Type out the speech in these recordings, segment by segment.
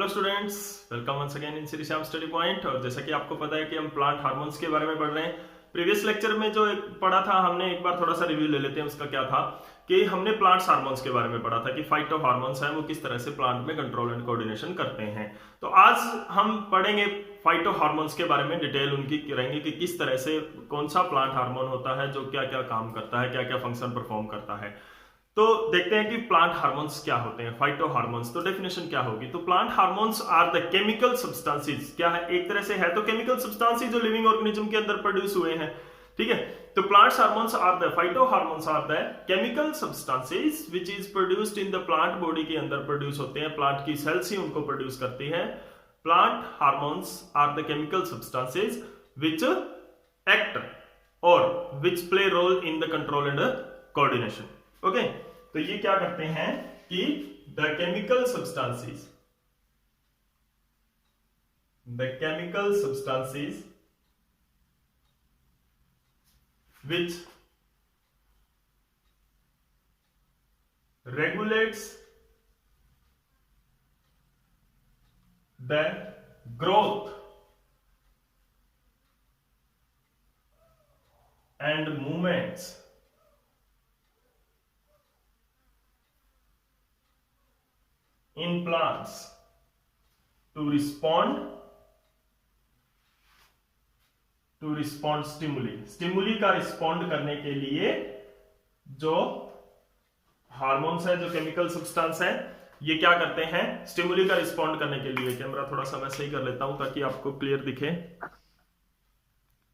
Hello students, welcome once again in Shri Shyam study point. और जैसा कि आपको पता है कि हम प्लांट हार्मोन्स के बारे में पढ़ रहे हैं। प्रीवियस लेक्चर में जो पढ़ा था हमने, एक बार थोड़ा सा रिव्यू ले लेते हैं। उसका क्या था कि हमने प्लांट हार्मोन्स के बारे में पढ़ा था कि फाइटो हार्मोन्स हैं वो किस तरह से प्लांट में कंट्रोल एंड कोऑर्डिनेशन करते हैं। तो आज हम पढ़ेंगे फाइटो हार्मोन्स के बारे में, डिटेल उनकी करेंगे कि किस तरह से कौन सा प्लांट हार्मोन होता है जो क्या क्या काम करता है, क्या क्या फंक्शन परफॉर्म करता है। तो देखते हैं कि प्लांट हार्मोन्स क्या होते हैं, फाइटो हार्मोन्स। तो डेफिनेशन क्या होगी, तो plant hormones are the chemical substances. क्या है, एक तरह से है तो केमिकल सब्सटेंसेस जो लिविंग ऑर्गेनिज्म के अंदर प्रोड्यूस हुए हैं। ठीक है, तो plant hormones are the phyto hormones are the chemical substances which is produced in the plant body के अंदर प्रोड्यूस होते हैं, प्लांट की सेल्स ही उनको प्रोड्यूस करती है। Plant hormones are the chemical substances which act और which play role in the control and coordination. Okay, तो ये क्या करते हैं कि the chemical substances which regulates the growth and movements in plants to respond stimuli का respond करने के लिए जो हार्मोन्स है, जो केमिकल सब्सटेंस है, ये क्या करते हैं स्टिमुली का रिस्पॉन्ड करने के लिए। कैमरा थोड़ा सा मैं सही कर लेता हूं ताकि आपको क्लियर दिखे।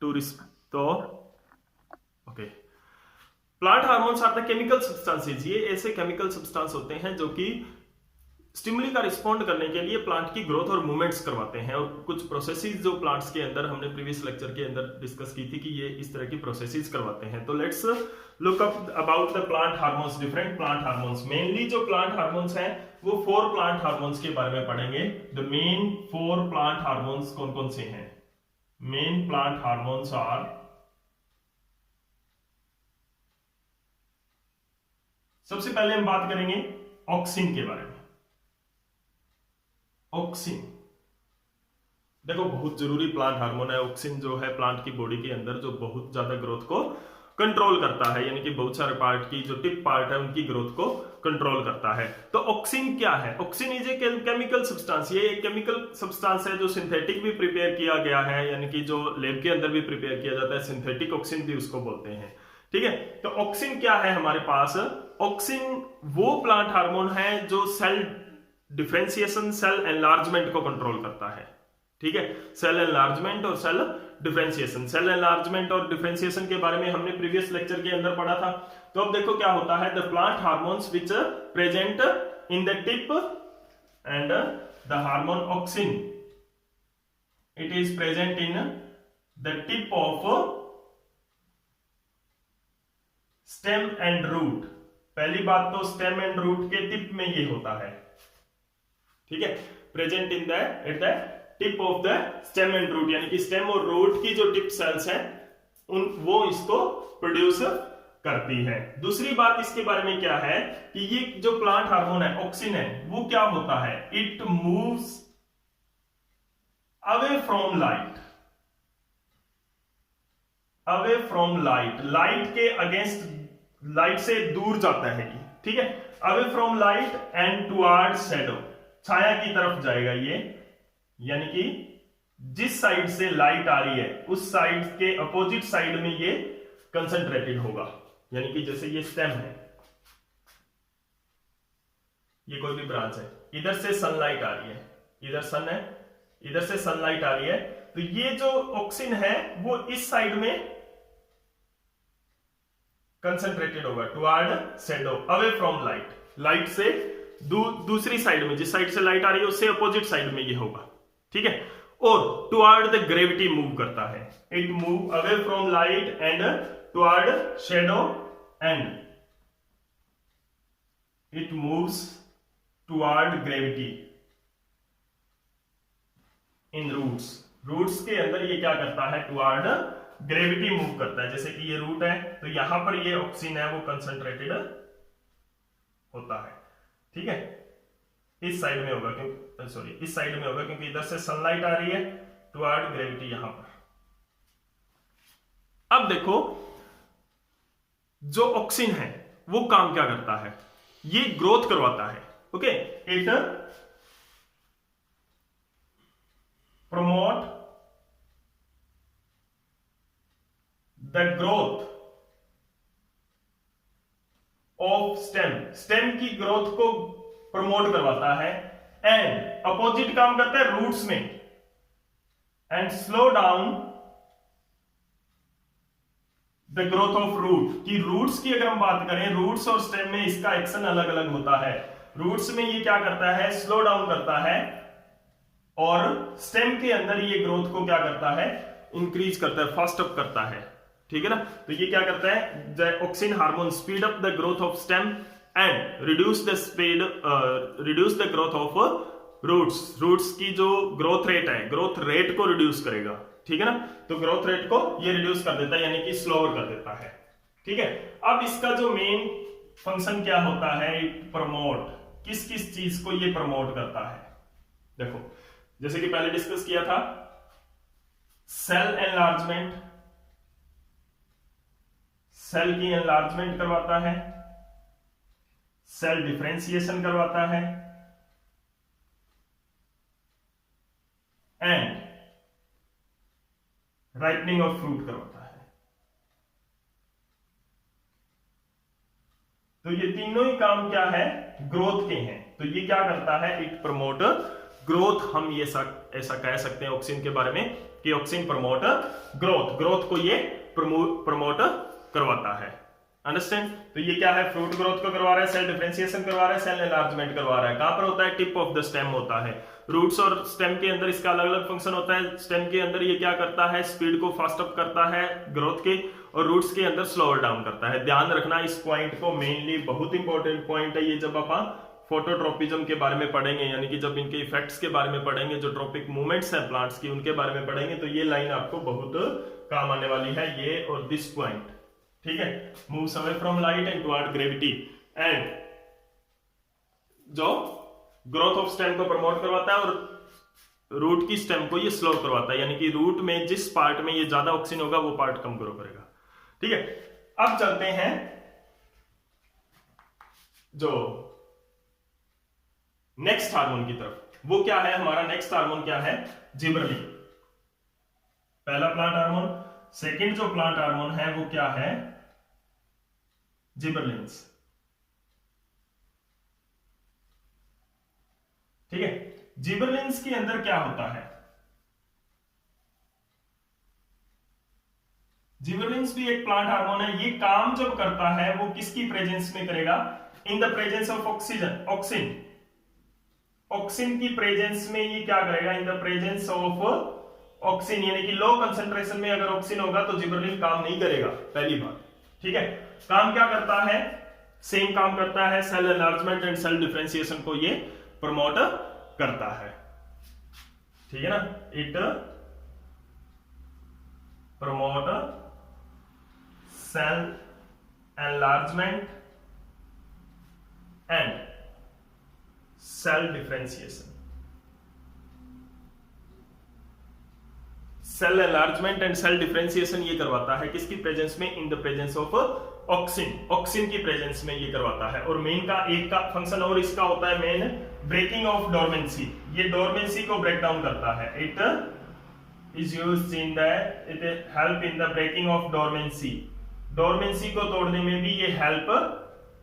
तो okay, plant hormones are the chemical substances. ये ऐसे केमिकल सब्सटेंस होते हैं जो कि स्टिमुली का रिस्पॉन्ड करने के लिए प्लांट की ग्रोथ और मूवमेंट्स करवाते हैं। और कुछ प्रोसेसेस जो प्लांट्स के अंदर हमने प्रीवियस लेक्चर के अंदर डिस्कस की थी कि ये इस तरह की प्रोसेसेस करवाते हैं। तो let's look up about the plant hormones, different plant hormones. Mainly जो प्लांट हार्मोन्स हैं वो 4 प्लांट हार्मोन्स के बारे में पढ़ेंगे। द मेन 4 प्लांट हार्मोन्स कौन कौन से हैं? मेन प्लांट हार्मोन्स आर, सबसे पहले हम बात करेंगे ऑक्सिन के बारे में। ऑक्सिन देखो बहुत जरूरी प्लांट हार्मोन है। ऑक्सिन जो है प्लांट की बॉडी के अंदर जो बहुत ज्यादा ग्रोथ को कंट्रोल करता है, यानी कि बहुत सारे पार्ट की जो टिप पार्ट है उनकी ग्रोथ को कंट्रोल करता है। तो ऑक्सिन क्या है? Auxin is a chemical substance. ये एक केमिकल सब्सटेंस है जो सिंथेटिक भी प्रिपेयर किया गया है, यानी कि जो लैब के अंदर भी प्रिपेयर किया जाता है, सिंथेटिक ऑक्सिन भी उसको बोलते हैं। ठीक है, तो ऑक्सिन क्या है हमारे पास? ऑक्सिन वो प्लांट हार्मोन है जो सेल डिफरेंशिएशन, सेल एनलार्जमेंट को कंट्रोल करता है। ठीक है, सेल एनलार्जमेंट और सेल डिफरेंशिएशन। सेल एनलार्जमेंट और डिफरेंशिएशन के बारे में हमने प्रीवियस लेक्चर के अंदर पढ़ा था। तो अब देखो क्या होता है, the plant hormones which present in the tip and the hormone auxin, it is present in the tip of stem and root. पहली बात तो स्टेम एंड रूट के टिप में ये होता है। ठीक है, present in the at the tip of the stem and root, यानी कि स्टेम और रूट की जो टिप सेल्स हैं वो इसको प्रोड्यूस करती है। दूसरी बात इसके बारे में क्या है कि ये जो प्लांट हार्मोन है ऑक्सिन है, वो क्या होता है, it moves away from light, away from light, light के अगेंस्ट, लाइट से दूर जाता है ये। ठीक है, away from light and toward shadow, छाया की तरफ जाएगा ये, यानी कि जिस साइड से लाइट आ रही है उस साइड के अपोजिट साइड में ये कंसंट्रेटेड होगा। यानी कि जैसे ये स्टेम है, ये कोई भी ब्रांच है, इधर से सनलाइट आ रही है, इधर सन है, इधर से सनलाइट आ रही है, तो ये जो ऑक्सिन है वो इस साइड में कंसंट्रेटेड होगा, toward shadow, away from light, light से दूसरी साइड में, जिस साइड से लाइट आ रही है उससे अपोजिट साइड में ये होगा। ठीक है, और टुवर्ड द ग्रेविटी मूव करता है, it move away from light and toward shadow and it moves toward gravity in roots. Roots के अंदर ये क्या करता है, टुवर्ड ग्रेविटी मूव करता है। जैसे कि ये रूट है तो यहां पर ये ऑक्सीजन है वो कंसंट्रेटेड होता है। ठीक है, इस साइड में होगा, क्योंकि सॉरी इस साइड में होगा क्योंकि इधर से सनलाइट आ रही है टुवर्ड ग्रेविटी यहां पर। अब देखो जो ऑक्सीन है वो काम क्या करता है, ये ग्रोथ करवाता है। Okay, it promote the growth of stem, stem की ग्रोथ को प्रमोट करवाता है। एंड अपोजिट काम करता है रूट्स में, and slow down the growth of root, की रूट्स की अगर हम बात करें, रूट्स और स्टेम में इसका एक्शन अलग अलग होता है। रूट्स में ये क्या करता है, स्लो डाउन करता है, और स्टेम के अंदर ये ग्रोथ को क्या करता है, इंक्रीज करता है, फास्ट अप करता है। ठीक है ना, तो ये क्या करता है, the auxin hormone speed up the growth of stem and reduce the growth of roots, roots की जो ग्रोथ रेट है, ग्रोथ रेट को रिड्यूस करेगा। ठीक है ना, तो ग्रोथ रेट को ये रिड्यूस कर देता है, यानी कि स्लोअर कर देता है। ठीक है, अब इसका जो मेन फंक्शन क्या होता है, इट प्रमोट, किस किस चीज को ये प्रमोट करता है। देखो जैसे कि पहले डिस्कस किया था, सेल एनलार्जमेंट, सेल की एनलार्जमेंट करवाता है, सेल डिफरेंशिएशन करवाता है, एंड राइपनिंग ऑफ फ्रूट करवाता है। तो ये तीनों ही काम क्या है, ग्रोथ के हैं। तो ये क्या करता है, इट प्रमोट ग्रोथ। हम ये ऐसा कह सकते हैं ऑक्सीन के बारे में कि ऑक्सीन प्रमोट ग्रोथ, ग्रोथ को ये प्रमोट करवाता है। अंडरस्टैंड, तो ये क्या है, फ्रूट ग्रोथ को करवा रहा है, सेल डिफरेंशिएशन करवा रहा है, सेल एनलार्जमेंट करवा रहा है। कहां पर होता है, टिप ऑफ द स्टेम होता है। रूट्स और स्टेम के अंदर इसका अलग अलग फंक्शन होता है। स्टेम के अंदर ये क्या करता है, स्पीड को फास्ट अप करता है ग्रोथ के, और रूट्स के अंदर स्लोअर डाउन करता है। ध्यान रखना इस पॉइंट को, मेनली बहुत इंपॉर्टेंट पॉइंट है ये। जब आप फोटोट्रोपिज्म के बारे में पढ़ेंगे, यानी कि जब इनके इफेक्ट्स के बारे में पढ़ेंगे, जो ट्रॉपिक मूवमेंट्स हैं प्लांट्स की, उनके बारे में पढ़ेंगे, तो ये लाइन आपको बहुत काम आने वाली है, ये और दिस पॉइंट। ठीक है, moves away from light and toward gravity, and जो ग्रोथ ऑफ स्टेम को प्रमोट करवाता है और रूट की स्टेम को ये स्लो करवाता है, यानी कि रूट में जिस पार्ट में ये ज्यादा ऑक्सीजन होगा वो पार्ट कम ग्रो करेगा। ठीक है, अब चलते हैं जो नेक्स्ट हार्मोन की तरफ। वो क्या है हमारा नेक्स्ट हार्मोन, क्या है, जिबरलिन। पहला प्लांट हार्मोन, सेकंड जो प्लांट हार्मोन है वो क्या है, जिबरलिन्स। ठीक है, जिबरलिन्स के अंदर क्या होता है, जिबरलिन्स भी एक प्लांट हार्मोन है। ये काम जब करता है वो किसकी प्रेजेंस में करेगा, इन the presence of oxygen, oxygen, auxin की प्रेजेंस में ये क्या करेगा, इन द प्रेजेंस ऑफ ऑक्सीन, यानी कि लो कंसंट्रेशन में अगर ऑक्सीन होगा तो जिबरलिन काम नहीं करेगा, पहली बात। ठीक है, काम क्या करता है, सेम काम करता है, cell enlargement and cell differentiation को ये प्रमोट करता है। ठीक है ना, it promote cell enlargement and cell differentiation. Cell enlargement and cell differentiation ये करवाता है किसकी प्रेजेंस में, in the presence of auxin, auxin की प्रेजेंस में ये करवाता है। और मेन का एक का फंक्शन और इसका होता है मेन, ब्रेकिंग ऑफ डोरमेंसी, ये डोरमेंसी को ब्रेक डाउन करता है। It is used in the, it help in the breaking of dormancy, dormancy को तोड़ने में भी ये हेल्प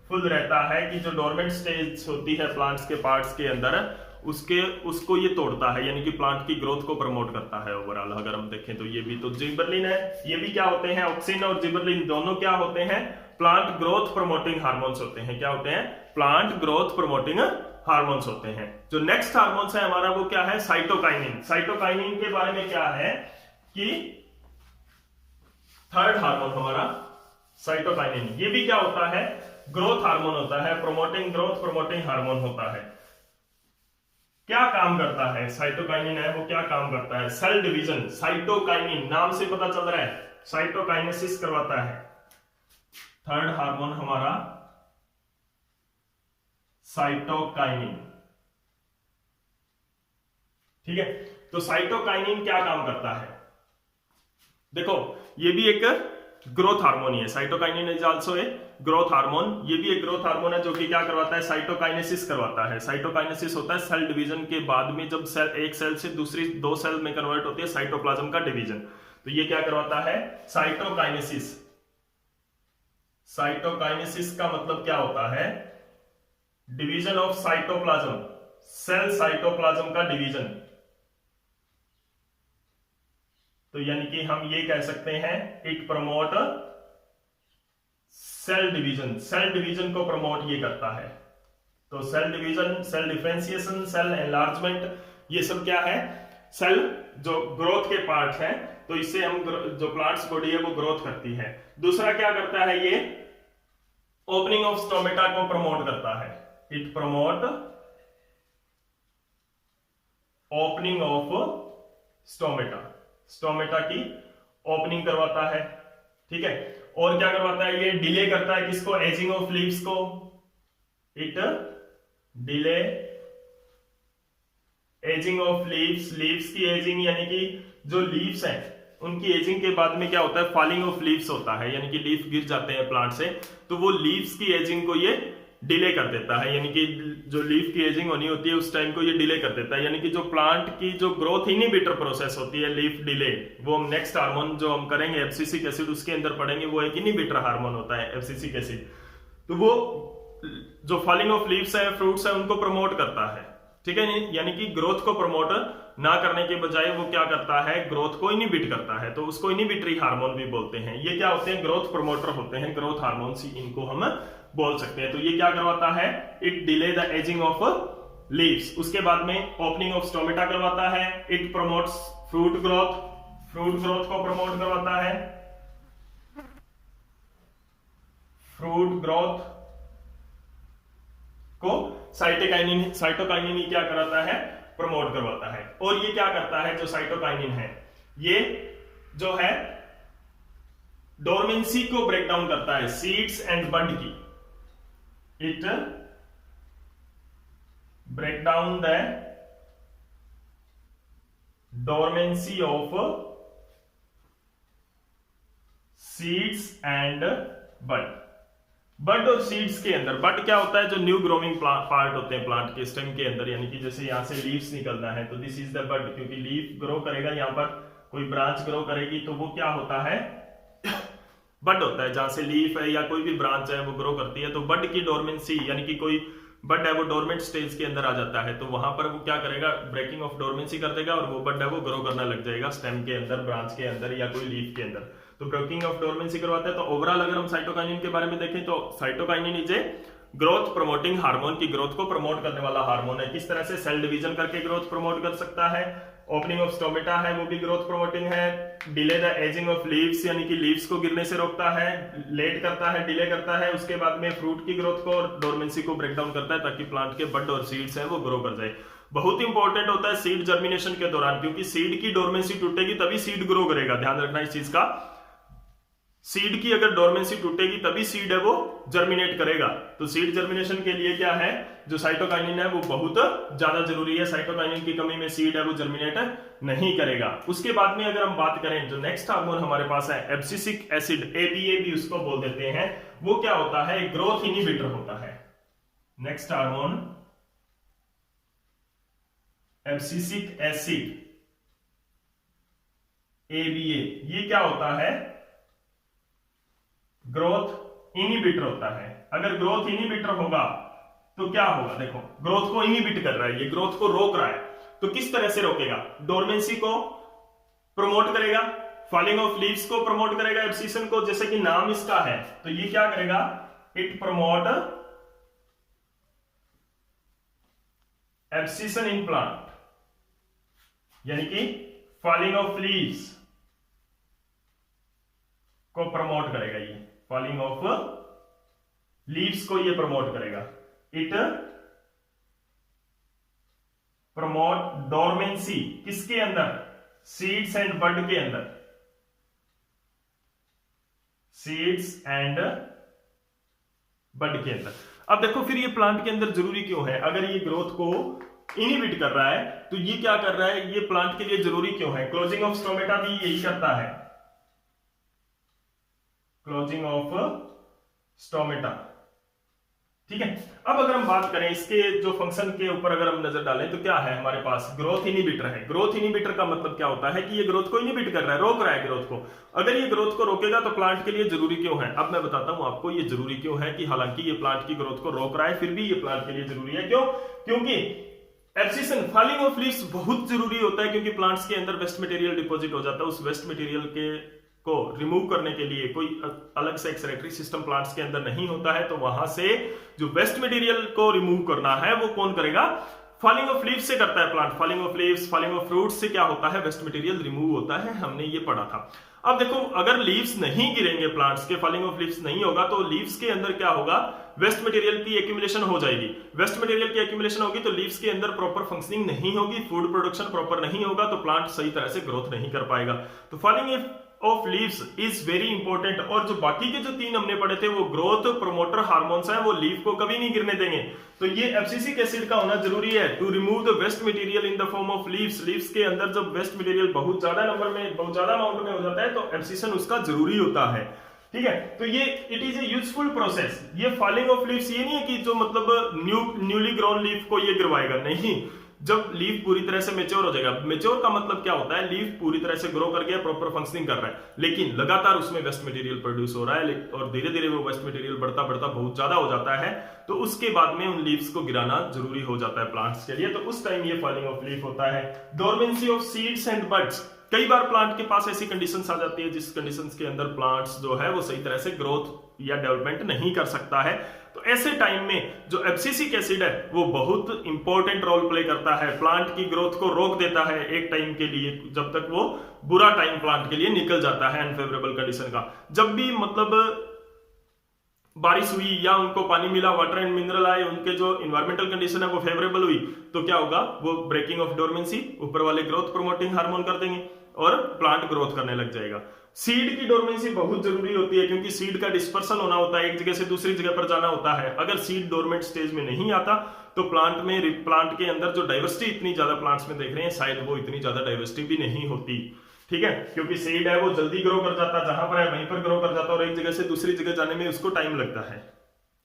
फुल रहता है, कि जो डोरमेंट स्टेज होती है प्लांट्स के पार्ट्स के अंदर, उसको ये तोड़ता है, यानी कि प्लांट की ग्रोथ को प्रमोट करता है ओवरऑल। अगर हम देखें तो ये भी तो जिबरलिन है, ये भी क्या होते हैं, ऑक्सीन और जिबरलिन दोनों क्या होते हैं, प्लांट ग्रोथ प्रमोटिंग हार्मोन्स होते हैं। क्या होते हैं, प्लांट ग्रोथ प्रमोटिंग हार्मोन्स होते हैं। जो नेक्स्ट हार्मोन्स है हमारा वो क्या है, साइटोकाइनिन। साइटोकाइनिन के बारे में क्या है कि थर्ड हार्मोन हमारा साइटोकाइनिन, ये भी क्या होता है, ग्रोथ हार्मोन होता है, प्रोमोटिंग ग्रोथ प्रमोटिंग हार्मोन होता है। क्या काम करता है, साइटोकाइनिन है वो क्या काम करता है, सेल डिवीजन। साइटोकाइनिन नाम से पता चल रहा है, साइटोकाइनेसिस करवाता है। थर्ड हार्मोन हमारा साइटोकाइनिन, ठीक है, तो साइटोकाइनिन क्या काम करता है? देखो, ये भी एक ग्रोथ हार्मोन ही है। Cytokinin is also a growth hormone. ये भी एक ग्रोथ हार्मोन है जो कि क्या करवाता है? साइटोकाइनेसिस करवाता है। साइटोकाइनेसिस होता है सेल डिवीजन के बाद में, जब सेल एक सेल से दूसरी दो सेल में कन्वर्ट होती है, साइटोप्लाज्म का डिवीजन। तो ये क्या करवाता है? साइटोकाइनेसिस। साइटोकाइनेसिस का मतलब क्या होता है? Division of cytoplasm, cell cytoplasm का डिवीजन। तो यानी कि हम ये कह सकते हैं it promote cell division. Cell division को प्रमोट ये करता है। तो cell division, cell differentiation, cell enlargement, ये सब क्या है? सेल जो ग्रोथ के पार्ट हैं। तो इससे हम जो प्लांट्स बॉडी है वो ग्रोथ करती है। दूसरा क्या करता है? ये ओपनिंग ऑफ स्टोमेटा को प्रमोट करता है। It promote opening of stomata, stomata की ओपनिंग करवाता है। ठीक है, और क्या करवाता है? ये डिले करता है किसको? एजिंग ऑफ लीव्स को। It delay ageing of leaves. Leaves की एजिंग, यानी कि जो लीव्स हैं उनकी एजिंग के बाद में क्या होता है? फॉलिंग ऑफ लीव्स होता है, यानी कि लीफ गिर जाते हैं प्लांट से, तो वो लीव्स की एजिंग को ये डिले कर देता है। यानी कि जो लीफ की एजिंग होनी होती है उस टाइम को ये डिले कर देता है। यानी कि जो प्लांट की जो ग्रोथ इनहिबिटर प्रोसेस होती है, लीफ डिले, वो हम नेक्स्ट हार्मोन जो हम करेंगे एब्सिसिक एसिड, उसके अंदर पढ़ेंगे, वो एक इनहिबिटर हार्मोन होता है एब्सिसिक एसिड। तो वो जो फॉलिंग ऑफ लीव्स है, फ्रूट्स है, उनको प्रमोट करता है। ठीक है, यानी कि ग्रोथ को प्रमोट ना करने के बजाय वो क्या करता है? ग्रोथ को इनहिबिट करता है। तो उसको इनहिबिटरी हार्मोन भी बोलते हैं। ये क्या होते हैं? ग्रोथ प्रमोटर होते हैं, ग्रोथ हार्मोन्स इनको हम बोल सकते हैं। तो ये क्या करवाता है? It delay the ageing of leaves. उसके बाद में ओपनिंग ऑफ स्टोमेटा करवाता है। It promotes fruit growth, fruit growth को प्रमोट करवाता है। फ्रूट ग्रोथ को साइटोकाइनिन ही क्या कराता है? प्रमोट करवाता है। और ये क्या करता है? जो साइटोकाइनिन है, ये जो है डोरमेंसी को ब्रेक डाउन करता है, सीड्स एंड बड की। It break down the dormancy of seeds and bud. Bud और सीड्स के अंदर, बड क्या होता है? जो न्यू ग्रोइंग पार्ट होते हैं प्लांट के स्टेम के अंदर, यानी कि जैसे यहां से लीव्स निकलना है तो दिस इज द बड, क्योंकि लीफ ग्रो करेगा, यहां पर कोई ब्रांच ग्रो करेगी, तो वो क्या होता है? बड होता है। जहां से लीफ है या कोई भी ब्रांच है वो ग्रो करती है, तो बड की डोरमेंसी, यानी कि कोई बड है वो डोरमेंट स्टेज के अंदर आ जाता है, तो वहां पर वो क्या करेगा? ब्रेकिंग ऑफ डोरमेंसी कर देगा और वो बड है वो ग्रो करना लग जाएगा स्टेम के अंदर, ब्रांच के अंदर या कोई लीफ के अंदर। तो ब्रेकिंग ऑफ डोरमेंसी करवाता है। तो ओवरऑल अगर हम साइटोकाइनिन के बारे में देखें तो cytokinin is a growth promoting hormone, की ग्रोथ को प्रमोट करने वाला हार्मोन है। किस तरह से? सेल डिवीजन करके ग्रोथ प्रमोट कर सकता है। ओपनिंग ऑफ स्टोमेटा है वो भी ग्रोथ प्रमोटिंग है। Delay the ageing of leaves, यानी कि लीव्स को गिरने से रोकता है, लेट करता है, डिले करता है। उसके बाद में फ्रूट की ग्रोथ को और डोरमेंसी को ब्रेक डाउन करता है, ताकि प्लांट के बड और सीड्स हैं वो ग्रो कर जाए। बहुत इंपॉर्टेंट होता है सीड जर्मिनेशन के दौरान, क्योंकि सीड की डोरमेंसी टूटेगी तभी सीड ग्रो करेगा। ध्यान रखना इस चीज का। सीड की अगर डोरमेंसी टूटेगी तभी सीड है वो जर्मिनेट करेगा। तो सीड जर्मिनेशन के लिए क्या है? जो साइटोकाइनिन है वो बहुत ज्यादा जरूरी है। साइटोकाइनिन की कमी में सीड है वो जर्मिनेट नहीं करेगा। उसके बाद में अगर हम बात करें, जो नेक्स्ट हार्मोन हमारे पास है एब्सिसिक एसिड, एबीए भी उसको बोल देते हैं, वो क्या होता है? ग्रोथ इनहिबिटर होता है। Next hormone abscisic acid, ABA, ये क्या होता है? ग्रोथ इनहिबिटर होता है। अगर ग्रोथ इनहिबिटर होगा तो क्या होगा? देखो, ग्रोथ को इनहिबिट कर रहा है, ये ग्रोथ को रोक रहा है। तो किस तरह से रोकेगा? डोरमेंसी को प्रमोट करेगा, फॉलिंग ऑफ लीव्स को प्रमोट करेगा, एब्सिशन को, जैसे कि नाम इसका है। तो ये क्या करेगा? It promote abscission in plant, यानी कि फॉलिंग ऑफ लीव्स को प्रमोट करेगा। ये फॉलिंग ऑफ लीव्स को ये प्रमोट करेगा। इट प्रमोट डोरमेंसी, किसके अंदर? सीड्स एंड बड के अंदर, सीड्स एंड बड के अंदर। अब देखो फिर ये प्लांट के अंदर जरूरी क्यों है? अगर ये ग्रोथ को इनहिबिट कर रहा है, तो ये क्या कर रहा है, ये प्लांट के लिए जरूरी क्यों है? क्लोजिंग ऑफ स्टोमेटा भी यही करता है, क्लोजिंग ऑफ स्टोमेटा। ठीक है, अब अगर हम बात करें इसके जो फंक्शन के ऊपर अगर हम नजर डालें तो क्या है हमारे पास, ग्रोथ इनहिबिटर है। ग्रोथ इनहिबिटर का मतलब क्या होता है कि ये ग्रोथ को इनहिबिट कर रहा है, रोक रहा है ग्रोथ को। अगर ये ग्रोथ को रोकेगा तो प्लांट के लिए जरूरी क्यों है? अब मैं बताता हूं आपको ये जरूरी क्यों है, कि हालांकि ये प्लांट की ग्रोथ को रोक रहा है फिर भी ये प्लांट के लिए जरूरी है। क्यों? क्योंकि एब्सिशन, फॉलिंग ऑफ लीव्स बहुत जरूरी होता है, क्योंकि प्लांट्स के अंदर वेस्ट मटेरियल डिपॉजिट हो जाता है। उस वेस्ट मटेरियल के को रिमूव करने के लिए कोई अलग से एक्सक्रीटरी सिस्टम प्लांट्स के अंदर नहीं होता है, तो वहां से जो वेस्ट मटेरियल को रिमूव करना है वो कौन करेगा? फॉलिंग ऑफ लीव्स से करता है plant. Falling of leaves, falling of fruits से क्या होता है? वेस्ट मटेरियल रिमूव होता है, हमने ये पढ़ा था। अब देखो, अगर लीव्स नहीं गिरेंगे प्लांट्स के, फॉलिंग ऑफ लीव्स नहीं होगा, तो लीव्स के अंदर क्या होगा? वेस्ट मटेरियल की एक्यूमुलेशन हो जाएगी। वेस्ट मटेरियल की एक्यूमुलेशन होगी तो लीव्स के अंदर प्रॉपर फंक्शनिंग नहीं होगी, फूड प्रोडक्शन प्रॉपर नहीं होगा, तो प्लांट सही तरह से ग्रोथ नहीं कर पाएगा। तो falling of leaves is very important. और जो बाकी के जो 3 हमने पढ़े थे वो ग्रोथ प्रमोटर हार्मोन्स हैं, वो लीफ को कभी नहीं गिरने देंगे। तो ये एब्सिसिक एसिड का होना जरूरी है to remove the waste material in the form of leaves. Leaves के अंदर जब वेस्ट मटेरियल बहुत ज्यादा नंबर में, बहुत ज्यादा अमाउंट में हो जाता है तो एब्सिशन उसका जरूरी होता है। ठीक है, तो ये it is a useful process. ये फॉलिंग ऑफ लीव्स ये नहीं है कि जो मतलब न्यूली ग्रोन लीफ को ये गिरवाएगा, नहीं। जब लीफ पूरी तरह से मेच्योर हो जाएगा, मेच्योर का मतलब क्या होता है? लीफ पूरी तरह से ग्रो कर गया, प्रॉपर फंक्शनिंग कर रहा है, लेकिन लगातार उसमें वेस्ट मटेरियल प्रोड्यूस हो रहा है और धीरे धीरे वो वेस्ट मटेरियल बढ़ता बढ़ता बहुत ज्यादा हो जाता है, तो उसके बाद में उन लीव्स को गिराना जरूरी हो जाता है प्लांट्स के लिए। तो उस टाइम ये फॉलिंग ऑफ लीफ होता है। Dormancy of seeds and buds, कई बार प्लांट के पास ऐसी कंडीशंस आ जाती है जिस कंडीशंस के अंदर प्लांट्स जो है वो सही तरह से ग्रोथ या डेवलपमेंट नहीं कर सकता है। तो ऐसे टाइम में जो एब्सिसिक एसिड है वो बहुत इंपॉर्टेंट रोल प्ले करता है, प्लांट की ग्रोथ को रोक देता है एक टाइम के लिए, जब तक वो बुरा टाइम प्लांट के लिए निकल जाता है अनफेवरेबल कंडीशन का। जब भी मतलब बारिश हुई या उनको पानी मिला, वाटर एंड मिनरल आए, उनके जो इन्वायरमेंटल कंडीशन है वो फेवरेबल हुई, तो क्या होगा? वो ब्रेकिंग ऑफ डोरमेंसी, ऊपर वाले ग्रोथ प्रमोटिंग हार्मोन कर देंगे और प्लांट ग्रोथ करने लग जाएगा। सीड की डोरमेंसी बहुत जरूरी होती है, क्योंकि सीड का डिस्पर्सन होना होता है, एक जगह से दूसरी जगह पर जाना होता है। अगर सीड डोरमेंट स्टेज में नहीं आता तो प्लांट के अंदर जो डाइवर्सिटी इतनी ज्यादा प्लांट्स में देख रहे हैं, शायद वो इतनी ज्यादा डाइवर्सिटी भी नहीं होती। ठीक है, क्योंकि सीड है वो जल्दी ग्रो कर जाता है, जहां पर है वहीं पर ग्रो कर जाता है और एक जगह से दूसरी जगह जाने में उसको टाइम लगता है।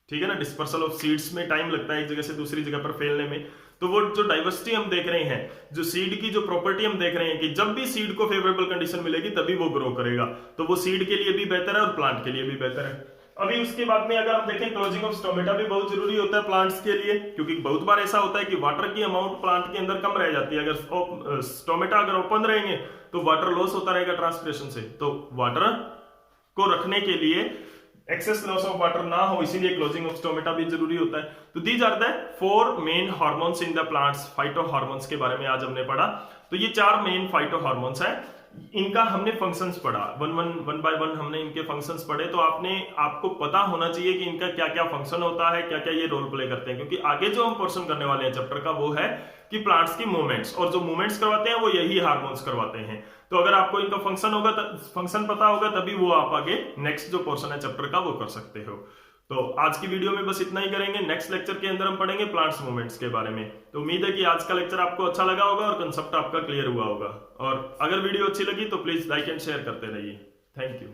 ठीक है ना, डिस्पर्सल ऑफ सीड्स में टाइम लगता है एक जगह से दूसरी जगह पर फैलने में। तो वो जो डाइवर्सिटी हम देख रहे हैं, जो सीड की जो प्रॉपर्टी हम देख रहे हैं कि जब भी सीड को फेवरेबल कंडीशन मिलेगी तभी वो ग्रो करेगा, तो वो सीड के लिए भी बेहतर है और प्लांट के लिए भी बेहतर है। अभी उसके बाद में अगर हम देखें, क्लोजिंग ऑफ स्टोमेटा भी बहुत जरूरी होता है प्लांट्स के लिए, क्योंकि बहुत बार ऐसा होता है कि वाटर की अमाउंट प्लांट के अंदर कम रह जाती है। अगर स्टोमेटा अगर ओपन रहेंगे तो वाटर लॉस होता रहेगा ट्रांसपिरेशन से, तो वाटर को रखने के लिए एक्सेस लॉस ऑफ वाटर ना हो, इसीलिए क्लोजिंग ऑफ स्टोमेटा भी जरूरी होता है। तो these are the 4 main hormones in the plants. Phytohormones के बारे में आज हमने पढ़ा। तो ये 4 मेन फाइटो हार्मोन्स है, इनका हमने फंक्शंस पढ़ा, वन बाय वन हमने इनके फंक्शंस पढ़े। तो आपको पता होना चाहिए कि इनका क्या क्या फंक्शन होता है, क्या क्या ये रोल प्ले करते हैं, क्योंकि आगे जो हम पोर्शन करने वाले हैं चैप्टर का वो है कि प्लांट्स की मूवमेंट्स, और जो मूवमेंट्स करवाते हैं वो यही हार्मोन्स करवाते हैं। तो अगर आपको इनका फंक्शन पता होगा तभी वो आप आगे नेक्स्ट जो पोर्शन है चैप्टर का वो कर सकते हो। तो आज की वीडियो में बस इतना ही करेंगे। नेक्स्ट लेक्चर के अंदर हम पढ़ेंगे प्लांट्स मूवमेंट्स के बारे में। तो उम्मीद है कि आज का लेक्चर आपको अच्छा लगा होगा और कंसेप्ट आपका क्लियर हुआ होगा। और अगर वीडियो अच्छी लगी तो प्लीज लाइक एंड शेयर करते रहिए। Thank you.